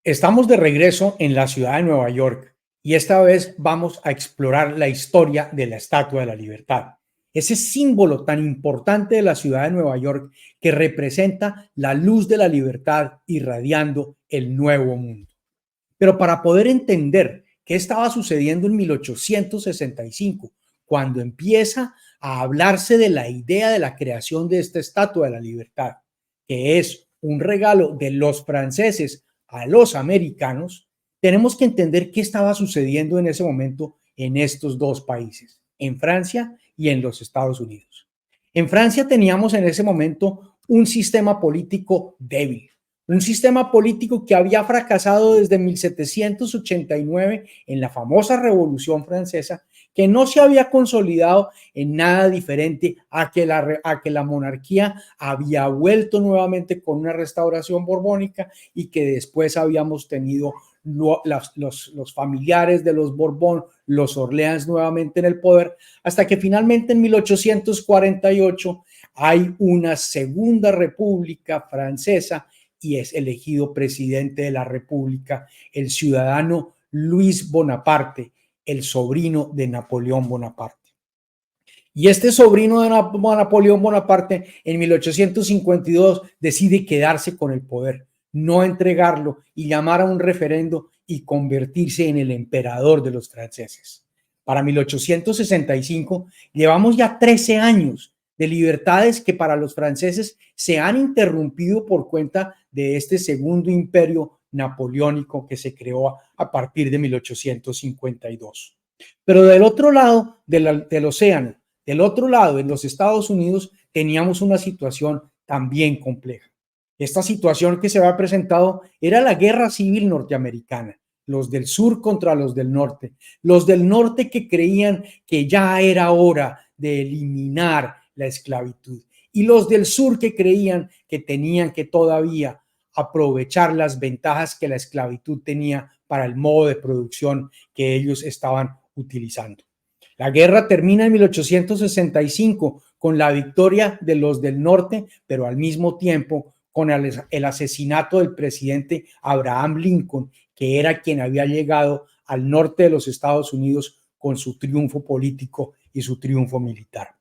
Estamos de regreso en la ciudad de Nueva York y esta vez vamos a explorar la historia de la Estatua de la Libertad, ese símbolo tan importante de la ciudad de Nueva York que representa la luz de la libertad irradiando el nuevo mundo. Pero para poder entender qué estaba sucediendo en 1865, cuando empieza a hablarse de la idea de la creación de esta Estatua de la Libertad, que es un regalo de los franceses a los americanos, tenemos que entender qué estaba sucediendo en ese momento en estos dos países, en Francia y en los Estados Unidos. En Francia teníamos en ese momento un sistema político débil, un sistema político que había fracasado desde 1789 en la famosa Revolución Francesa, que no se había consolidado en nada diferente a que la monarquía había vuelto nuevamente con una restauración borbónica y que después habíamos tenido los familiares de los Borbón, los Orleans nuevamente en el poder, hasta que finalmente en 1848 hay una segunda república francesa y es elegido presidente de la República el ciudadano Luis Bonaparte, el sobrino de Napoleón Bonaparte. Y este sobrino de Napoleón Bonaparte en 1852 decide quedarse con el poder, no entregarlo y llamar a un referendo y convertirse en el emperador de los franceses. Para 1865 llevamos ya 13 años de libertades que para los franceses se han interrumpido por cuenta de este segundo imperio napoleónico que se creó a partir de 1852. Pero del otro lado del océano, del otro lado, en los Estados Unidos, teníamos una situación también compleja. Esta situación que se había presentado era la guerra civil norteamericana, los del sur contra los del norte que creían que ya era hora de eliminar la esclavitud y los del sur que creían que tenían que todavía aprovechar las ventajas que la esclavitud tenía para el modo de producción que ellos estaban utilizando. La guerra termina en 1865 con la victoria de los del norte, pero al mismo tiempo con el asesinato del presidente Abraham Lincoln, que era quien había llegado al norte de los Estados Unidos con su triunfo político y su triunfo militar.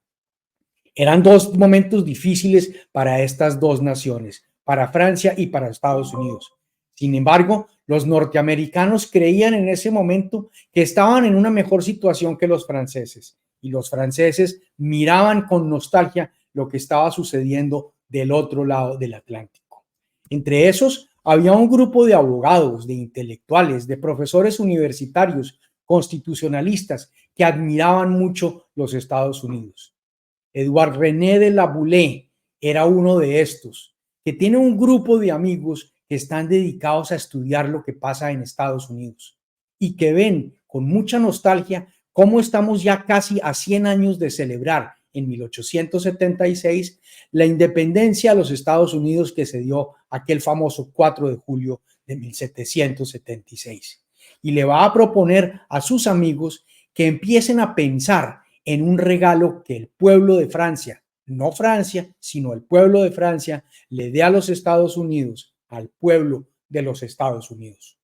Eran dos momentos difíciles para estas dos naciones, para Francia y para Estados Unidos. Sin embargo, los norteamericanos creían en ese momento que estaban en una mejor situación que los franceses y los franceses miraban con nostalgia lo que estaba sucediendo del otro lado del Atlántico. Entre esos había un grupo de abogados, de intelectuales, de profesores universitarios, constitucionalistas que admiraban mucho los Estados Unidos. Edouard René de la Boulaye era uno de estos, que tiene un grupo de amigos que están dedicados a estudiar lo que pasa en Estados Unidos y que ven con mucha nostalgia cómo estamos ya casi a 100 años de celebrar en 1876 la independencia de los Estados Unidos que se dio aquel famoso 4 de julio de 1776. Y le va a proponer a sus amigos que empiecen a pensar en un regalo que el pueblo de Francia, no Francia, sino el pueblo de Francia, le dé a los Estados Unidos, al pueblo de los Estados Unidos.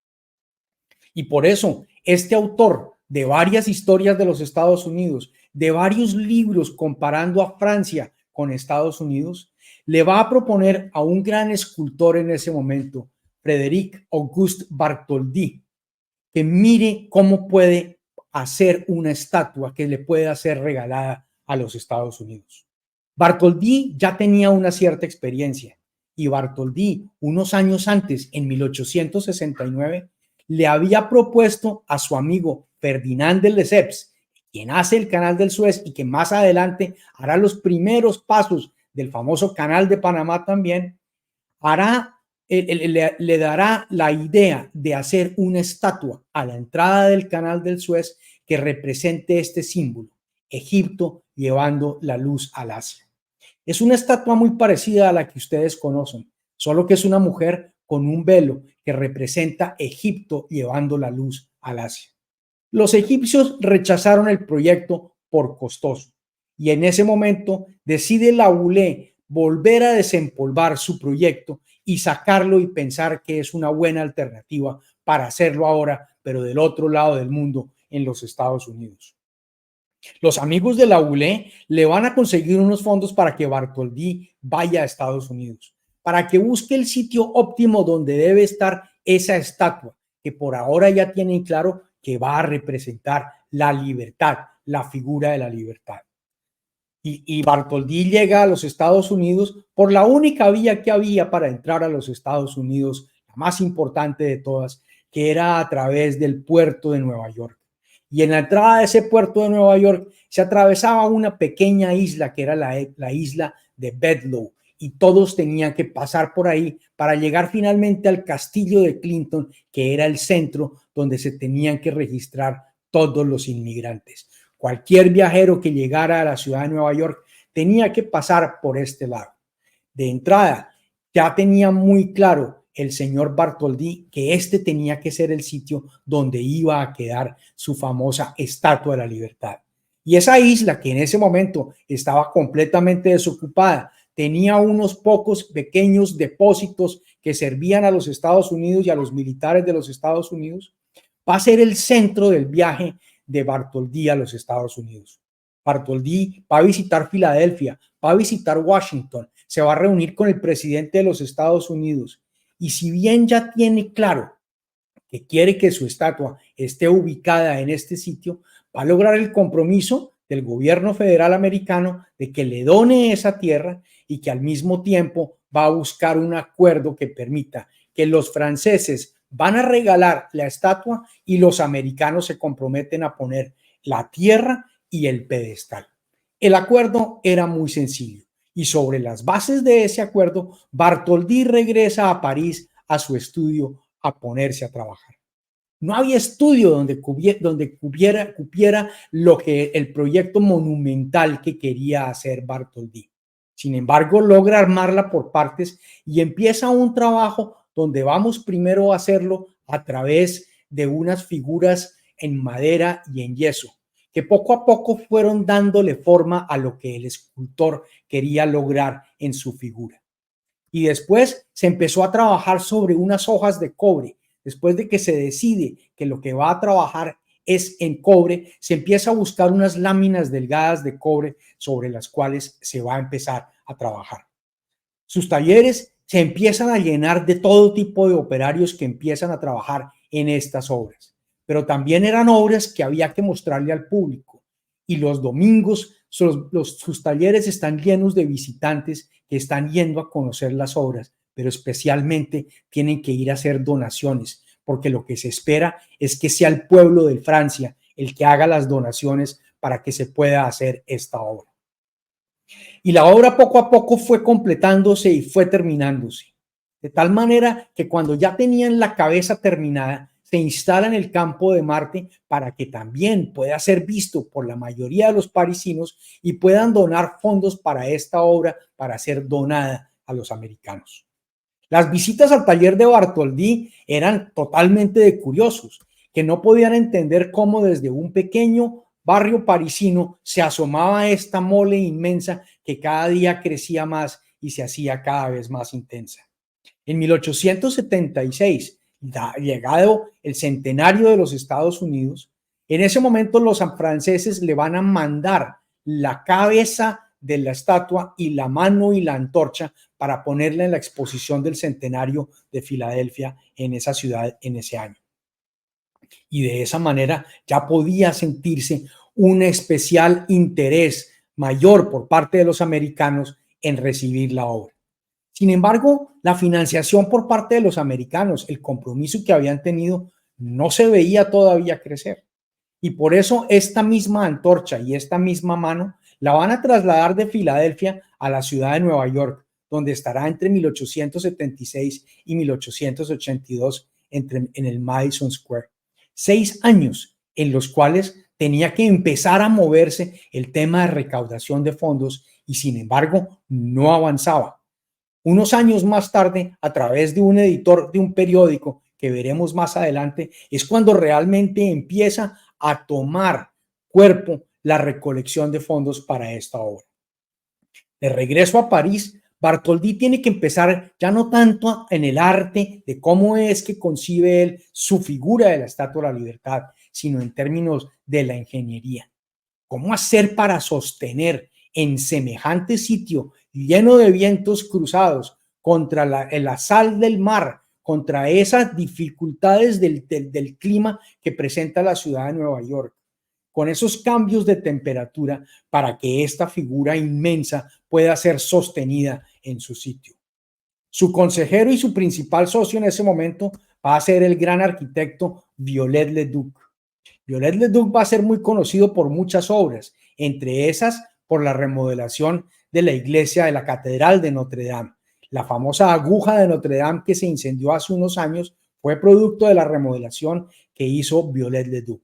Y por eso, este autor de varias historias de los Estados Unidos, de varios libros comparando a Francia con Estados Unidos, le va a proponer a un gran escultor en ese momento, Frédéric Auguste Bartholdi, que mire cómo puede hacer una estatua que le pueda ser regalada a los Estados Unidos. Bartholdi ya tenía una cierta experiencia y Bartholdi, unos años antes, en 1869, le había propuesto a su amigo Ferdinand de Lesseps, quien hace el Canal del Suez y que más adelante hará los primeros pasos del famoso Canal de Panamá también, le dará la idea de hacer una estatua a la entrada del Canal del Suez que represente este símbolo, Egipto llevando la luz al Asia. Es una estatua muy parecida a la que ustedes conocen, solo que es una mujer con un velo que representa Egipto llevando la luz al Asia. Los egipcios rechazaron el proyecto por costoso y en ese momento decide la Boulaye volver a desempolvar su proyecto y sacarlo y pensar que es una buena alternativa para hacerlo ahora, pero del otro lado del mundo, en los Estados Unidos. Los amigos de la ULE le van a conseguir unos fondos para que Bartholdi vaya a Estados Unidos, para que busque el sitio óptimo donde debe estar esa estatua, que por ahora ya tienen claro que va a representar la libertad, la figura de la libertad. Y Bartholdi llega a los Estados Unidos por la única vía que había para entrar a los Estados Unidos, la más importante de todas, que era a través del puerto de Nueva York. Y en la entrada de ese puerto de Nueva York se atravesaba una pequeña isla que era la isla de Bedloe, y todos tenían que pasar por ahí para llegar finalmente al castillo de Clinton, que era el centro donde se tenían que registrar todos los inmigrantes. Cualquier viajero que llegara a la ciudad de Nueva York tenía que pasar por este lado. De entrada, ya tenía muy claro el señor Bartholdi que este tenía que ser el sitio donde iba a quedar su famosa Estatua de la Libertad. Y esa isla, que en ese momento estaba completamente desocupada, tenía unos pocos pequeños depósitos que servían a los Estados Unidos y a los militares de los Estados Unidos, va a ser el centro del viaje de Bartholdi a los Estados Unidos. Bartholdi va a visitar Filadelfia, va a visitar Washington, se va a reunir con el presidente de los Estados Unidos, y si bien ya tiene claro que quiere que su estatua esté ubicada en este sitio, va a lograr el compromiso del gobierno federal americano de que le done esa tierra y que al mismo tiempo va a buscar un acuerdo que permita que los franceses van a regalar la estatua y los americanos se comprometen a poner la tierra y el pedestal. El acuerdo era muy sencillo y sobre las bases de ese acuerdo, Bartholdi regresa a París a su estudio a ponerse a trabajar. No había estudio donde cupiera lo que el proyecto monumental que quería hacer Bartholdi. Sin embargo, logra armarla por partes y empieza un trabajo donde vamos primero a hacerlo a través de unas figuras en madera y en yeso, que poco a poco fueron dándole forma a lo que el escultor quería lograr en su figura. Y después se empezó a trabajar sobre unas hojas de cobre. Después de que se decide que lo que va a trabajar es en cobre, se empieza a buscar unas láminas delgadas de cobre sobre las cuales se va a empezar a trabajar. Sus talleres se empiezan a llenar de todo tipo de operarios que empiezan a trabajar en estas obras, pero también eran obras que había que mostrarle al público, y los domingos sus talleres están llenos de visitantes que están yendo a conocer las obras, pero especialmente tienen que ir a hacer donaciones, porque lo que se espera es que sea el pueblo de Francia el que haga las donaciones para que se pueda hacer esta obra. Y la obra poco a poco fue completándose y fue terminándose, de tal manera que cuando ya tenían la cabeza terminada, se instala en el campo de Marte para que también pueda ser visto por la mayoría de los parisinos y puedan donar fondos para esta obra para ser donada a los americanos. Las visitas al taller de Bartholdi eran totalmente de curiosos, que no podían entender cómo desde un pequeño barrio parisino se asomaba esta mole inmensa que cada día crecía más y se hacía cada vez más intensa. En 1876, llegado el centenario de los Estados Unidos, en ese momento los franceses le van a mandar la cabeza de la estatua y la mano y la antorcha para ponerla en la exposición del centenario de Filadelfia en esa ciudad en ese año. Y de esa manera ya podía sentirse un especial interés mayor por parte de los americanos en recibir la obra. Sin embargo, la financiación por parte de los americanos, el compromiso que habían tenido, no se veía todavía crecer. Y por eso esta misma antorcha y esta misma mano la van a trasladar de Filadelfia a la ciudad de Nueva York, donde estará entre 1876 y 1882 en el Madison Square. 6 años en los cuales tenía que empezar a moverse el tema de recaudación de fondos y sin embargo no avanzaba. Unos años más tarde, a través de un editor de un periódico que veremos más adelante, es cuando realmente empieza a tomar cuerpo la recolección de fondos para esta obra. De regreso a París, Bartholdi tiene que empezar ya no tanto en el arte de cómo es que concibe él su figura de la Estatua de la Libertad, sino en términos de la ingeniería. ¿Cómo hacer para sostener en semejante sitio lleno de vientos cruzados contra la sal del mar, contra esas dificultades del clima que presenta la ciudad de Nueva York, con esos cambios de temperatura para que esta figura inmensa pueda ser sostenida en su sitio? Su consejero y su principal socio en ese momento va a ser el gran arquitecto Viollet-le-Duc. Viollet-le-Duc va a ser muy conocido por muchas obras, entre esas por la remodelación de la iglesia de la Catedral de Notre Dame. La famosa aguja de Notre Dame que se incendió hace unos años fue producto de la remodelación que hizo Viollet-le-Duc.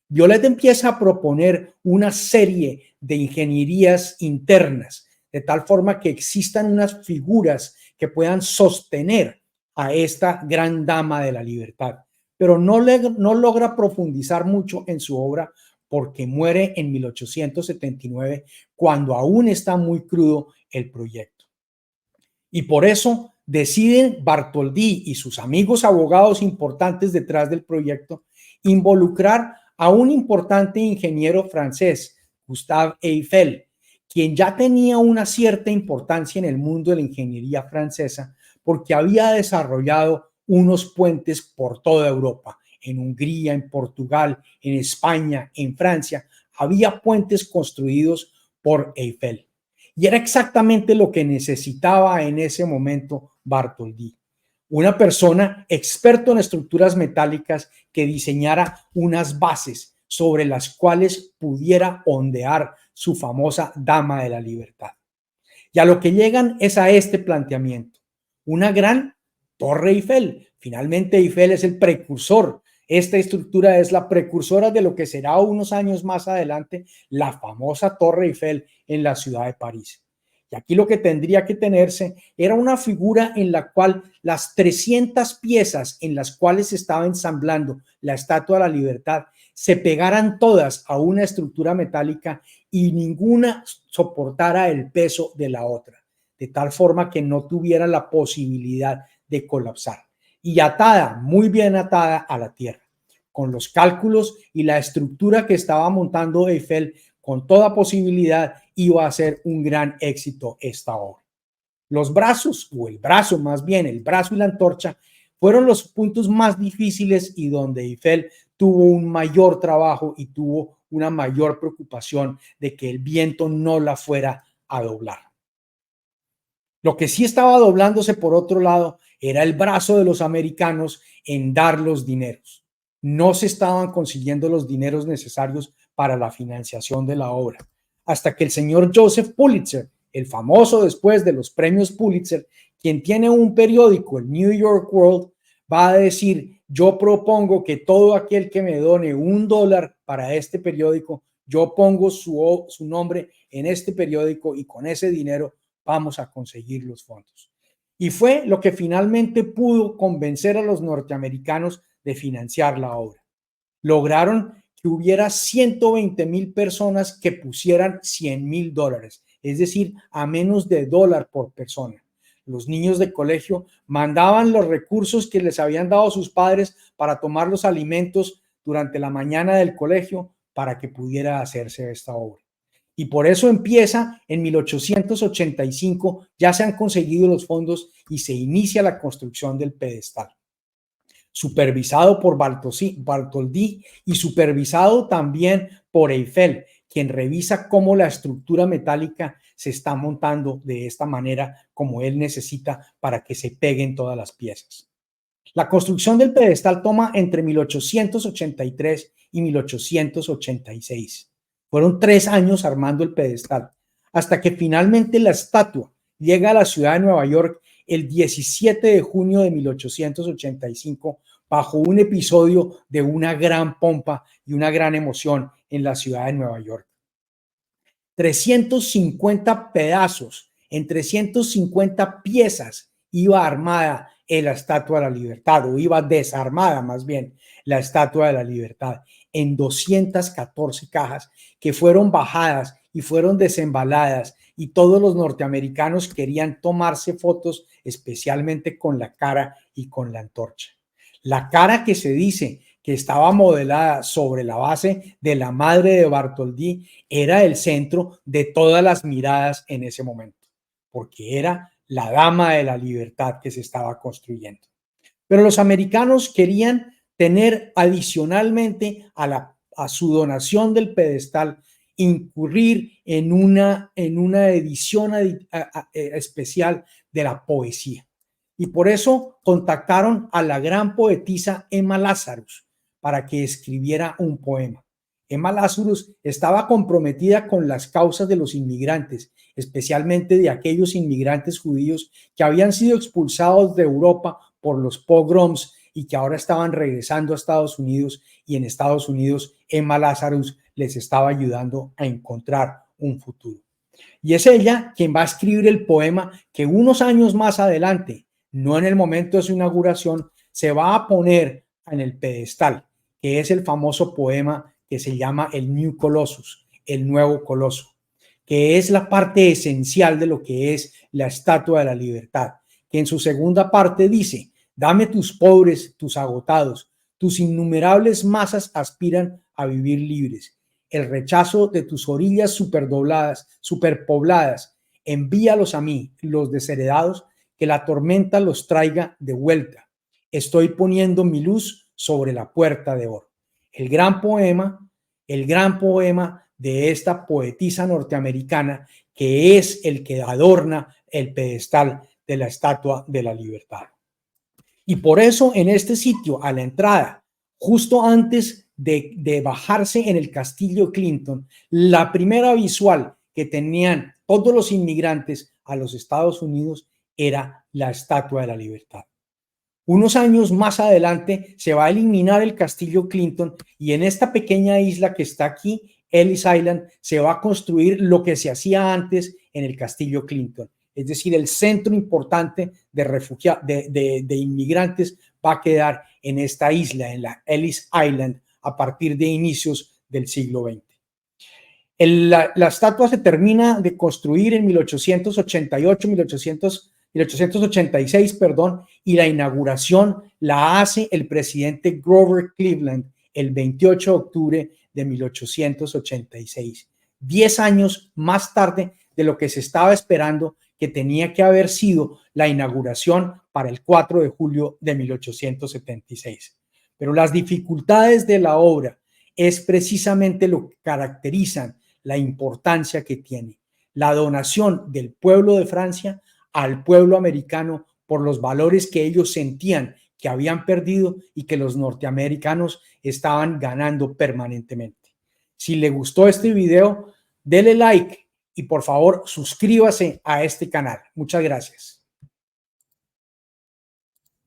Viollet empieza a proponer una serie de ingenierías internas, de tal forma que existan unas figuras que puedan sostener a esta gran dama de la libertad, pero no logra profundizar mucho en su obra porque muere en 1879, cuando aún está muy crudo el proyecto. Y por eso deciden Bartholdi y sus amigos abogados importantes detrás del proyecto involucrar a un importante ingeniero francés, Gustave Eiffel, quien ya tenía una cierta importancia en el mundo de la ingeniería francesa porque había desarrollado unos puentes por toda Europa, en Hungría, en Portugal, en España, en Francia. Había puentes construidos por Eiffel. Y era exactamente lo que necesitaba en ese momento Bartholdi. Una persona experto en estructuras metálicas que diseñara unas bases sobre las cuales pudiera ondear su famosa Dama de la Libertad. Y a lo que llegan es a este planteamiento: una gran Torre Eiffel. Finalmente Eiffel es el precursor. Esta estructura es la precursora de lo que será unos años más adelante la famosa Torre Eiffel en la ciudad de París. Y aquí lo que tendría que tenerse era una figura en la cual las 300 piezas en las cuales se estaba ensamblando la Estatua de la Libertad se pegaran todas a una estructura metálica y ninguna soportara el peso de la otra, de tal forma que no tuviera la posibilidad de colapsar, y atada, muy bien atada a la tierra. Con los cálculos y la estructura que estaba montando Eiffel, con toda posibilidad iba a ser un gran éxito esta obra. Los brazos, o el brazo más bien, el brazo y la antorcha, fueron los puntos más difíciles y donde Eiffel tuvo un mayor trabajo y tuvo una mayor preocupación de que el viento no la fuera a doblar. Lo que sí estaba doblándose por otro lado era el brazo de los americanos en dar los dineros. No se estaban consiguiendo los dineros necesarios para la financiación de la obra, hasta que el señor Joseph Pulitzer, el famoso después de los premios Pulitzer, quien tiene un periódico, el New York World, va a decir: yo propongo que todo aquel que me done $1 para este periódico, yo pongo su nombre en este periódico y con ese dinero vamos a conseguir los fondos. Y fue lo que finalmente pudo convencer a los norteamericanos de financiar la obra. Lograron que hubiera 120,000 personas que pusieran $100,000, es decir, a menos de $1 por persona. Los niños de colegio mandaban los recursos que les habían dado sus padres para tomar los alimentos durante la mañana del colegio para que pudiera hacerse esta obra. Y por eso empieza en 1885, ya se han conseguido los fondos y se inicia la construcción del pedestal, supervisado por Bartholdi y supervisado también por Eiffel, quien revisa cómo la estructura metálica se está montando de esta manera como él necesita para que se peguen todas las piezas. La construcción del pedestal toma entre 1883 y 1886. Fueron 3 años armando el pedestal, hasta que finalmente la estatua llega a la ciudad de Nueva York el 17 de junio de 1885, bajo un episodio de una gran pompa y una gran emoción en la ciudad de Nueva York. 350 pedazos, en 350 piezas iba armada la Estatua de la Libertad, o iba desarmada más bien la Estatua de la Libertad, en 214 cajas que fueron bajadas y fueron desembaladas y todos los norteamericanos querían tomarse fotos, especialmente con la cara y con la antorcha. La cara que se dice que estaba modelada sobre la base de la madre de Bartholdi era el centro de todas las miradas en ese momento, porque era la dama de la libertad que se estaba construyendo. Pero los americanos querían tener adicionalmente a su donación del pedestal, incurrir en una edición especial de la poesía. Y por eso contactaron a la gran poetisa Emma Lazarus para que escribiera un poema. Emma Lazarus estaba comprometida con las causas de los inmigrantes, especialmente de aquellos inmigrantes judíos que habían sido expulsados de Europa por los pogroms y que ahora estaban regresando a Estados Unidos, y en Estados Unidos Emma Lazarus les estaba ayudando a encontrar un futuro. Y es ella quien va a escribir el poema que unos años más adelante, no en el momento de su inauguración, se va a poner en el pedestal, que es el famoso poema que se llama el New Colossus, el nuevo coloso, que es la parte esencial de lo que es la Estatua de la Libertad, que en su segunda parte dice: dame tus pobres, tus agotados, tus innumerables masas aspiran a vivir libres. El rechazo de tus orillas superpobladas, envíalos a mí, los desheredados, que la tormenta los traiga de vuelta. Estoy poniendo mi luz sobre la puerta de oro. El gran poema de esta poetisa norteamericana, que es el que adorna el pedestal de la Estatua de la Libertad. Y por eso en este sitio, a la entrada, justo antes de bajarse en el Castillo Clinton, la primera visual que tenían todos los inmigrantes a los Estados Unidos era la Estatua de la Libertad. Unos años más adelante se va a eliminar el Castillo Clinton, y en esta pequeña isla que está aquí, Ellis Island, se va a construir lo que se hacía antes en el Castillo Clinton. Es decir, el centro importante de inmigrantes va a quedar en esta isla, en la Ellis Island, a partir de inicios del siglo XX. La estatua se termina de construir en 1886, y la inauguración la hace el presidente Grover Cleveland el 28 de octubre de 1886, 10 años más tarde de lo que se estaba esperando, que tenía que haber sido la inauguración para el 4 de julio de 1876. Pero las dificultades de la obra es precisamente lo que caracterizan la importancia que tiene la donación del pueblo de Francia al pueblo americano por los valores que ellos sentían que habían perdido y que los norteamericanos estaban ganando permanentemente. Si le gustó este video, dele like y por favor suscríbase a este canal. Muchas gracias.